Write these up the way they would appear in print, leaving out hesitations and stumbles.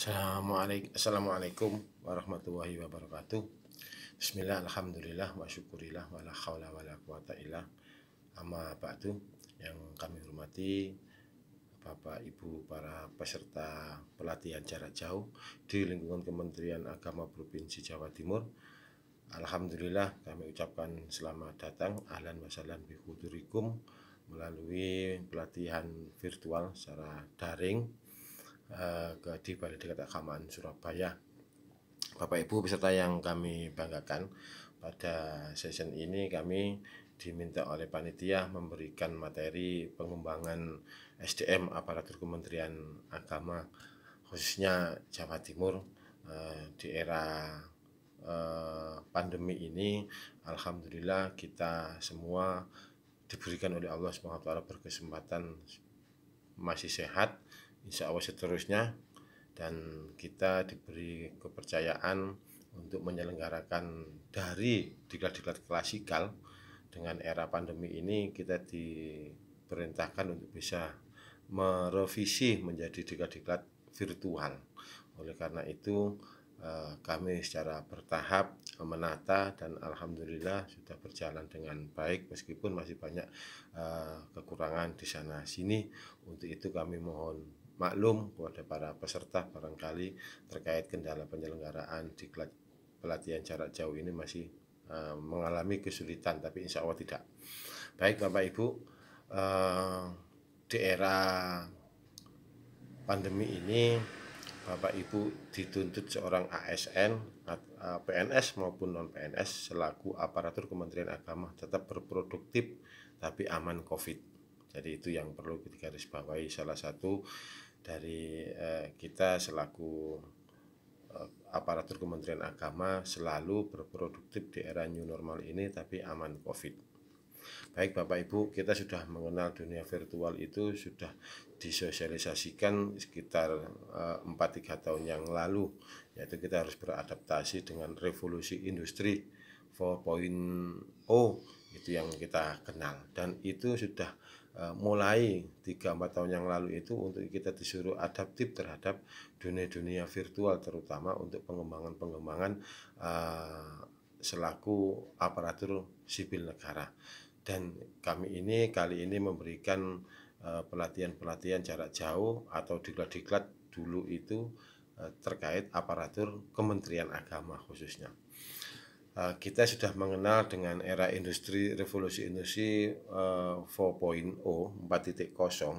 Assalamualaikum warahmatullahi wabarakatuh. Bismillah, alhamdulillah, wa syukurillah, wa la hawla wa la quwata illa amma ba'du. Yang kami hormati Bapak Ibu para peserta pelatihan jarak jauh di lingkungan Kementerian Agama Provinsi Jawa Timur. Alhamdulillah kami ucapkan selamat datang, ahlan wa sahlan bi hudurikum, melalui pelatihan virtual secara daring di Balai Diklat Keagamaan Surabaya. Bapak Ibu peserta yang kami banggakan, pada session ini kami diminta oleh panitia memberikan materi pengembangan SDM aparatur Kementerian Agama khususnya Jawa Timur di era pandemi ini. Alhamdulillah kita semua diberikan oleh Allah SWT berkesempatan masih sehat, insya Allah seterusnya, dan kita diberi kepercayaan untuk menyelenggarakan dari diklat-diklat klasikal. Dengan era pandemi ini kita diperintahkan untuk bisa merevisi menjadi diklat-diklat virtual. Oleh karena itu kami secara bertahap menata dan alhamdulillah sudah berjalan dengan baik meskipun masih banyak kekurangan di sana sini. Untuk itu kami mohon maklum kepada para peserta barangkali terkait kendala penyelenggaraan diklat pelatihan jarak jauh ini masih mengalami kesulitan, tapi insya Allah tidak. Baik Bapak Ibu, di era pandemi ini Bapak Ibu dituntut seorang ASN, PNS maupun non-PNS selaku aparatur Kementerian Agama tetap berproduktif tapi aman COVID. Jadi itu yang perlu digarisbawahi. Salah satu dari kita selaku aparatur Kementerian Agama selalu berproduktif di era new normal ini tapi aman COVID. Baik Bapak Ibu, kita sudah mengenal dunia virtual itu sudah disosialisasikan sekitar 4-3 tahun yang lalu, yaitu kita harus beradaptasi dengan revolusi industri 4.0 itu yang kita kenal, dan itu sudah mulai 3-4 tahun yang lalu itu untuk kita disuruh adaptif terhadap dunia virtual, terutama untuk pengembangan selaku aparatur sipil negara. Dan kami kali ini memberikan pelatihan jarak jauh atau diklat-diklat dulu itu terkait aparatur Kementerian Agama khususnya. Kita sudah mengenal dengan era revolusi industri 4.0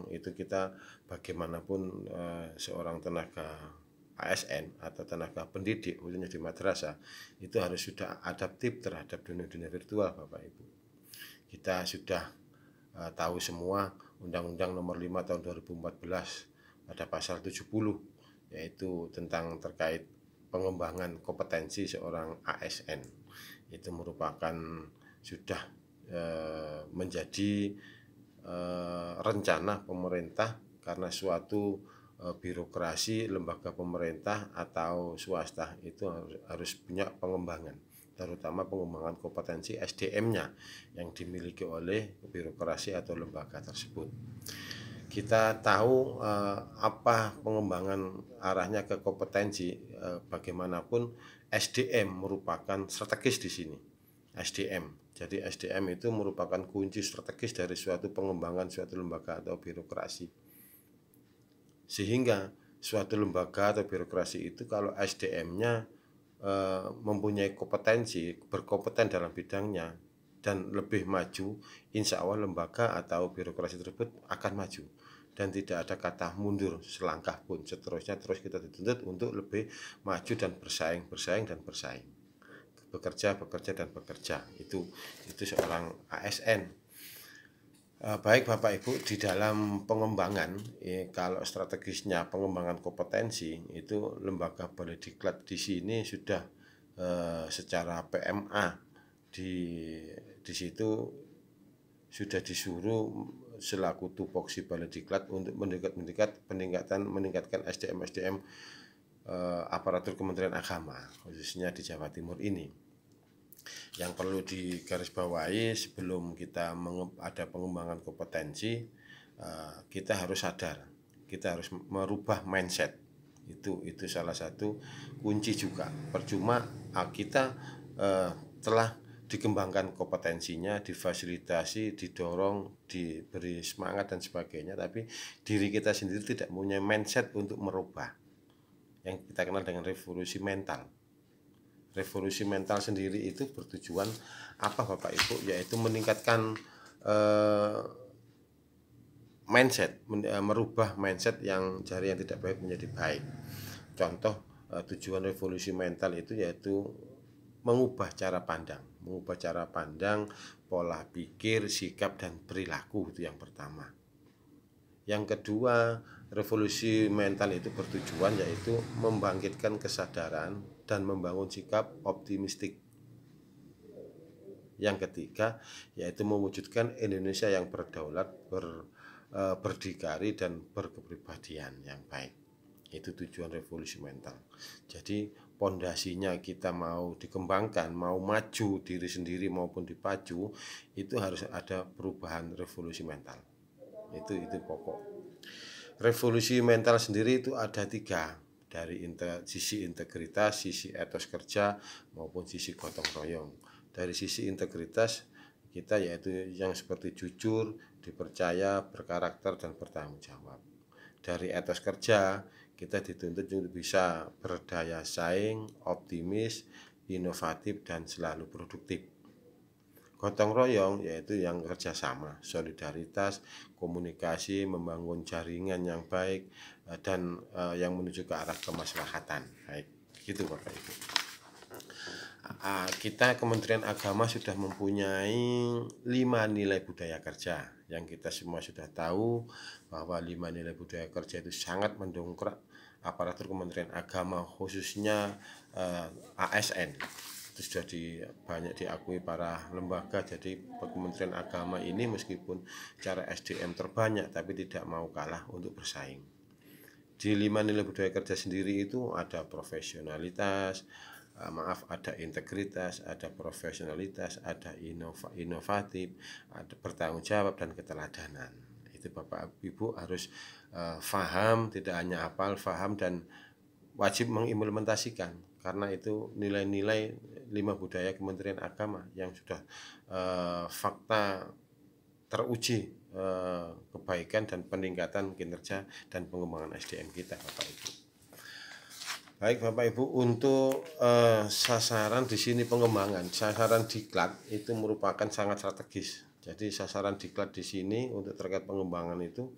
itu kita bagaimanapun seorang tenaga ASN atau tenaga pendidik khususnya di madrasah itu harus sudah adaptif terhadap dunia virtual Bapak Ibu. Kita sudah tahu semua Undang-Undang Nomor 5 Tahun 2014 pada pasal 70 yaitu tentang terkait pengembangan kompetensi seorang ASN. Itu merupakan sudah menjadi rencana pemerintah karena suatu birokrasi lembaga pemerintah atau swasta itu harus punya pengembangan, terutama pengembangan kompetensi SDM-nya yang dimiliki oleh birokrasi atau lembaga tersebut. Kita tahu apa pengembangan arahnya ke kompetensi, bagaimanapun SDM merupakan strategis di sini. SDM. Jadi SDM itu merupakan kunci strategis dari suatu pengembangan suatu lembaga atau birokrasi. Sehingga suatu lembaga atau birokrasi itu kalau SDM-nya mempunyai kompetensi, berkompeten dalam bidangnya dan lebih maju, insya Allah lembaga atau birokrasi tersebut akan maju dan tidak ada kata mundur selangkah pun. Seterusnya terus kita dituntut untuk lebih maju dan bersaing dan bersaing, bekerja dan bekerja. Itu seorang ASN. Baik Bapak Ibu, di dalam pengembangan kalau strategisnya pengembangan kompetensi itu lembaga Balai Diklat di sini sudah secara PMA di situ sudah disuruh selaku tupoksi Balai Diklat untuk meningkatkan SDM aparatur Kementerian Agama khususnya di Jawa Timur ini. Yang perlu digarisbawahi sebelum kita ada pengembangan kompetensi, kita harus sadar, kita harus merubah mindset. Itu salah satu kunci juga. Percuma kita telah dikembangkan kompetensinya, difasilitasi, didorong, diberi semangat dan sebagainya, tapi diri kita sendiri tidak punya mindset untuk merubah, yang kita kenal dengan revolusi mental. Revolusi mental sendiri itu bertujuan apa Bapak Ibu? Yaitu meningkatkan mindset, merubah mindset yang dari yang tidak baik menjadi baik. Contoh tujuan revolusi mental itu yaitu mengubah cara pandang, pola pikir, sikap, dan perilaku. Itu yang pertama. Yang kedua, revolusi mental itu bertujuan yaitu membangkitkan kesadaran dan membangun sikap optimistik. Yang ketiga, yaitu mewujudkan Indonesia yang berdaulat, berdikari, dan berkepribadian yang baik. Itu tujuan revolusi mental. Jadi pondasinya kita mau dikembangkan, mau maju diri sendiri maupun dipacu, itu harus ada perubahan revolusi mental. Itu pokok. Revolusi mental sendiri itu ada 3, dari sisi integritas, sisi etos kerja, maupun sisi gotong royong. Dari sisi integritas kita yaitu yang seperti jujur, dipercaya, berkarakter, dan bertanggung jawab. Dari etos kerja kita dituntut untuk bisa berdaya saing, optimis, inovatif, dan selalu produktif. Gotong royong yaitu yang kerjasama, solidaritas, komunikasi, membangun jaringan yang baik, dan yang menuju ke arah kemaslahatan. Baik, gitu Bapak Ibu. Kita Kementerian Agama sudah mempunyai 5 nilai budaya kerja yang kita semua sudah tahu bahwa 5 nilai budaya kerja itu sangat mendongkrak aparatur Kementerian Agama, khususnya ASN. Itu sudah banyak diakui para lembaga. Jadi Kementerian Agama ini meskipun cara SDM terbanyak tapi tidak mau kalah untuk bersaing. Di 5 nilai budaya kerja sendiri itu ada profesionalitas, ada integritas, ada profesionalitas, ada inovatif, ada bertanggung jawab, dan keteladanan. Itu Bapak Ibu harus faham, tidak hanya hafal, faham, dan wajib mengimplementasikan, karena itu nilai-nilai 5 budaya Kementerian Agama yang sudah fakta teruji kebaikan dan peningkatan kinerja dan pengembangan SDM kita Bapak Ibu. Baik Bapak Ibu, untuk sasaran di sini pengembangan, sasaran diklat itu merupakan sangat strategis. Jadi sasaran diklat di sini untuk terkait pengembangan itu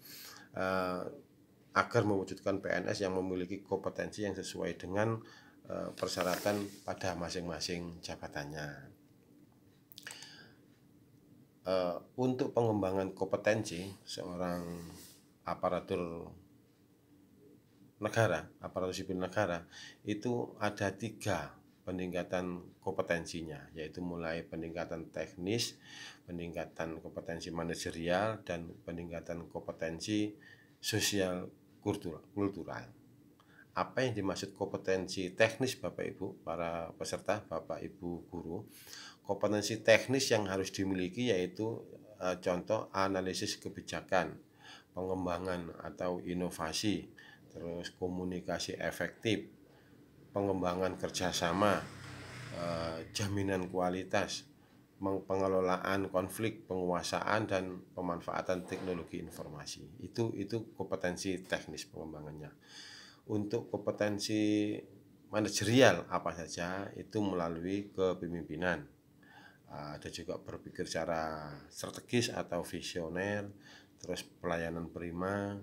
agar mewujudkan PNS yang memiliki kompetensi yang sesuai dengan persyaratan pada masing-masing jabatannya. Untuk pengembangan kompetensi seorang aparatur sipil negara itu ada 3 peningkatan kompetensinya, yaitu mulai peningkatan teknis, peningkatan kompetensi manajerial, dan peningkatan kompetensi sosial kultural. Apa yang dimaksud kompetensi teknis Bapak Ibu, para peserta, Bapak Ibu guru? Kompetensi teknis yang harus dimiliki yaitu contoh analisis kebijakan, pengembangan atau inovasi, terus komunikasi efektif, pengembangan kerjasama, jaminan kualitas, pengelolaan konflik, penguasaan, dan pemanfaatan teknologi informasi. Itu kompetensi teknis pengembangannya. Untuk kompetensi manajerial apa saja? Itu melalui kepemimpinan. Ada juga berpikir secara strategis atau visioner, terus pelayanan prima,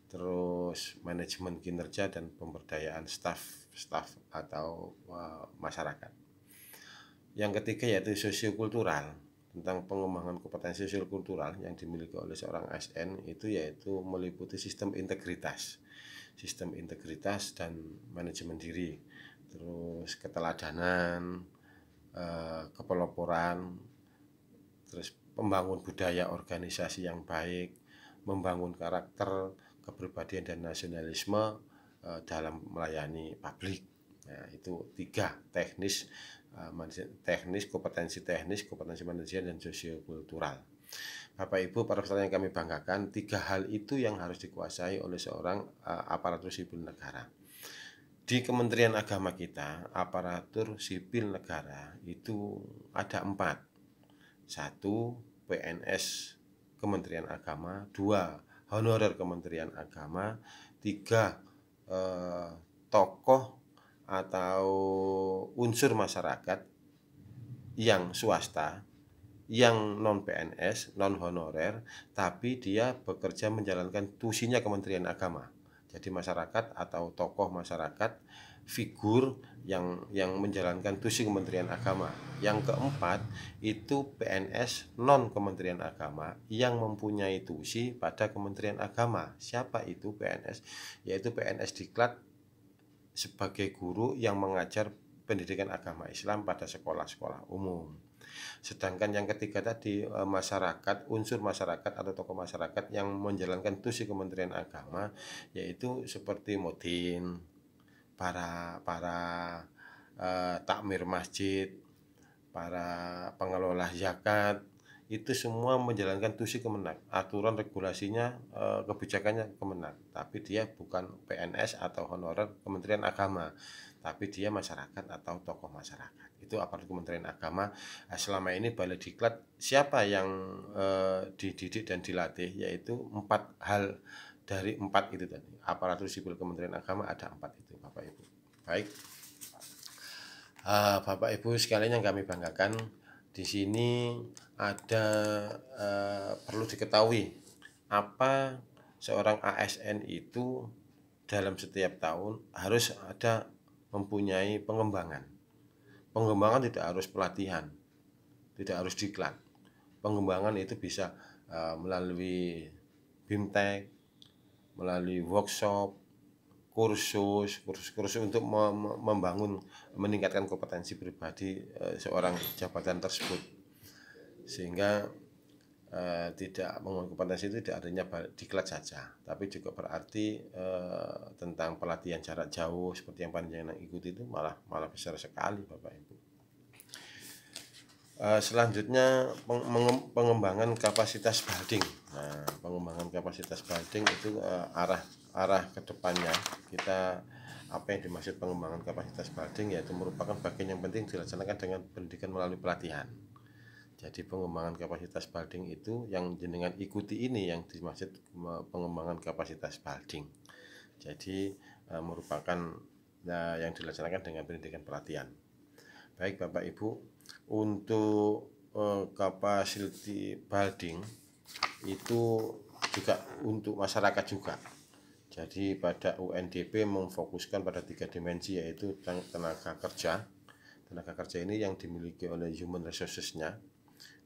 terus manajemen kinerja dan pemberdayaan staf atau masyarakat. Yang ketiga yaitu sosiokultural, tentang pengembangan kompetensi sosiokultural yang dimiliki oleh seorang ASN itu yaitu meliputi sistem integritas dan manajemen diri, terus keteladanan, kepeloporan, terus membangun budaya organisasi yang baik, membangun karakter, kepribadian, dan nasionalisme dalam melayani publik. Nah, itu 3 teknis, kompetensi teknis, kompetensi manajerial, dan sosiokultural. Bapak Ibu, para peserta yang kami banggakan, 3 hal itu yang harus dikuasai oleh seorang aparatur sipil negara. Di Kementerian Agama kita, aparatur sipil negara itu ada 4. 1. PNS Kementerian Agama, 2. Honorer Kementerian Agama, 3. Tokoh atau unsur masyarakat yang swasta, yang non PNS, non honorer, tapi dia bekerja menjalankan tusinya Kementerian Agama. Jadi masyarakat atau tokoh masyarakat, figur yang menjalankan tusi Kementerian Agama. Yang keempat itu PNS non Kementerian Agama yang mempunyai tusi pada Kementerian Agama. Siapa itu PNS? Yaitu PNS Diklat sebagai guru yang mengajar pendidikan agama Islam pada sekolah-sekolah umum. Sedangkan yang ketiga tadi, masyarakat, unsur masyarakat atau tokoh masyarakat yang menjalankan tusi Kementerian Agama, yaitu seperti Mutin, para takmir masjid, para pengelola zakat, itu semua menjalankan tusi Kemenag. Aturan regulasinya, kebijakannya Kemenag, tapi dia bukan PNS atau honorer Kementerian Agama, tapi dia masyarakat atau tokoh masyarakat. Itu aparatur Kementerian Agama. Selama ini Balai Diklat siapa yang dididik dan dilatih, yaitu 4 hal dari 4 itu tadi. Aparatur sipil Kementerian Agama ada 4 itu, Bapak Ibu. Baik, Bapak Ibu sekalian yang kami banggakan, di sini ada perlu diketahui apa seorang ASN itu dalam setiap tahun harus ada mempunyai pengembangan. Pengembangan tidak harus pelatihan, tidak harus diklat. Pengembangan itu bisa melalui BIMTEK, melalui workshop, kursus untuk membangun, meningkatkan kompetensi pribadi seorang jabatan tersebut, sehingga tidak mengurangi kompetensi itu tidak adanya diklat saja, tapi juga berarti tentang pelatihan jarak jauh seperti yang panjenengan ikuti itu malah besar sekali, Bapak Ibu. Selanjutnya pengembangan kapasitas balding. Nah, pengembangan kapasitas balding itu arah ke depannya kita, apa yang dimaksud pengembangan kapasitas balding, yaitu merupakan bagian yang penting dilaksanakan dengan pendidikan melalui pelatihan. Jadi pengembangan kapasitas balding itu yang jenengan ikuti ini yang dimaksud pengembangan kapasitas balding. Jadi merupakan yang dilaksanakan dengan pendidikan pelatihan. Baik Bapak Ibu, untuk capacity building itu juga untuk masyarakat juga. Jadi pada UNDP memfokuskan pada 3 dimensi, yaitu tenaga kerja. Tenaga kerja ini yang dimiliki oleh human resources-nya,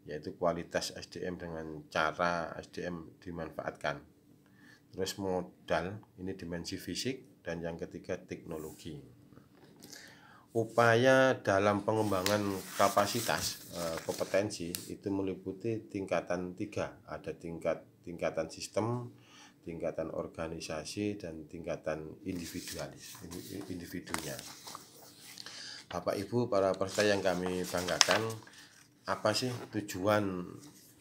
yaitu kualitas SDM dengan cara SDM dimanfaatkan. Terus modal, ini dimensi fisik, dan yang ketiga teknologi. Upaya dalam pengembangan kapasitas kompetensi itu meliputi tingkatan 3, ada tingkatan sistem, tingkatan organisasi, dan tingkatan individunya. Bapak Ibu, para peserta yang kami banggakan, apa sih tujuan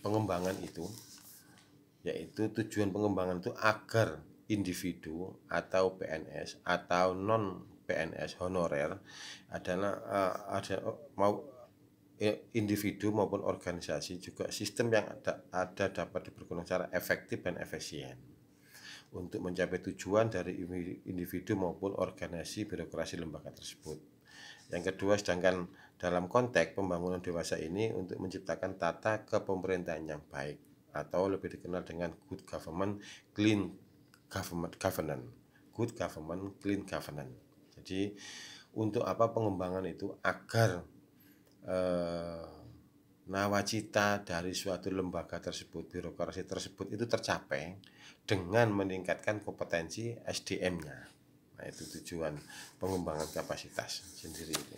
pengembangan itu? Yaitu tujuan pengembangan itu agar individu atau PNS atau non PNS honorer adalah individu maupun organisasi, juga sistem yang ada dapat dipergunakan secara efektif dan efisien untuk mencapai tujuan dari individu maupun organisasi birokrasi lembaga tersebut. Yang kedua, sedangkan dalam konteks pembangunan dewasa ini untuk menciptakan tata kepemerintahan yang baik, atau lebih dikenal dengan good government, clean governance. Good government, clean governance. Jadi untuk apa pengembangan itu? Agar nawacita dari suatu lembaga tersebut, birokrasi tersebut itu tercapai dengan meningkatkan kompetensi SDM-nya. Nah, itu tujuan pengembangan kapasitas sendiri itu.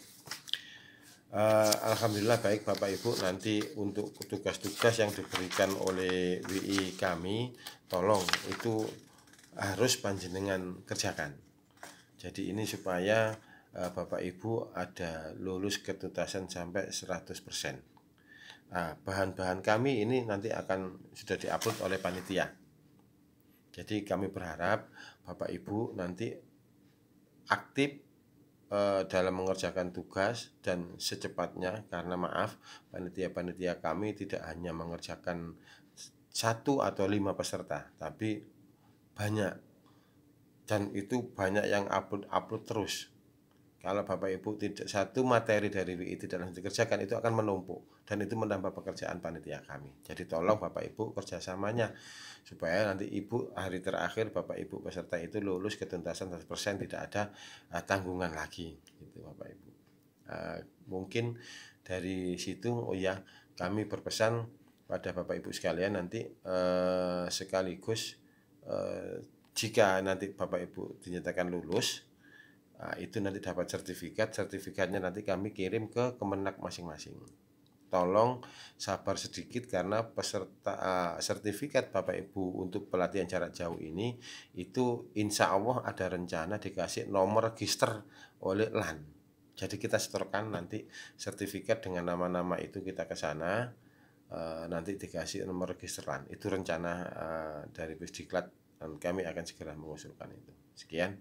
Alhamdulillah baik Bapak Ibu, nanti untuk tugas-tugas yang diberikan oleh WI kami, tolong itu harus panjenengan kerjakan. Jadi ini supaya Bapak Ibu ada lulus ketuntasan sampai 100%. Nah, bahan-bahan kami ini nanti akan sudah diupload oleh panitia. Jadi kami berharap Bapak Ibu nanti aktif dalam mengerjakan tugas dan secepatnya, karena maaf, panitia-panitia kami tidak hanya mengerjakan 1 atau 5 peserta, tapi banyak, dan itu banyak yang upload terus. Kalau Bapak Ibu tidak, satu materi dari WI tidak langsung dikerjakan, itu akan menumpuk dan itu menambah pekerjaan panitia kami. Jadi tolong Bapak Ibu kerjasamanya supaya nanti Ibu hari terakhir Bapak Ibu peserta itu lulus ketuntasan 100%, tidak ada tanggungan lagi gitu Bapak Ibu. Mungkin dari situ, oh ya, kami berpesan pada Bapak Ibu sekalian nanti sekaligus jika nanti Bapak Ibu dinyatakan lulus, itu nanti dapat sertifikatnya nanti kami kirim ke Kemenak masing-masing. Tolong sabar sedikit karena peserta sertifikat Bapak Ibu untuk pelatihan jarak jauh ini itu insya Allah ada rencana dikasih nomor register oleh LAN. Jadi kita setorkan nanti sertifikat dengan nama-nama itu, kita ke sana, nanti dikasih nomor register LAN. Itu rencana dari Pusdiklat dan kami akan segera mengusulkan itu. Sekian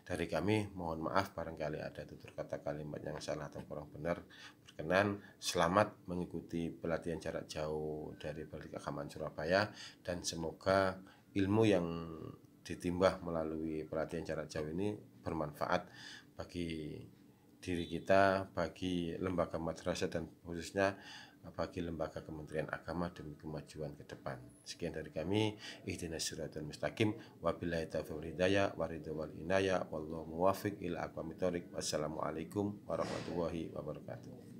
dari kami, mohon maaf barangkali ada tutur kata kalimat yang salah atau kurang benar. Berkenan, selamat mengikuti pelatihan jarak jauh dari Balai Keagamaan Surabaya, dan semoga ilmu yang ditimbah melalui pelatihan jarak jauh ini bermanfaat bagi diri kita, bagi lembaga madrasah, dan khususnya bagi lembaga Kementerian Agama demi kemajuan ke depan. Sekian dari kami, ihdinas siratal mustaqim, wabillahi taufiq wal hidayah, waridho wal inayah, wallahu muwaffiq ila aqwamit thoriq. Wassalamualaikum warahmatullahi wabarakatuh.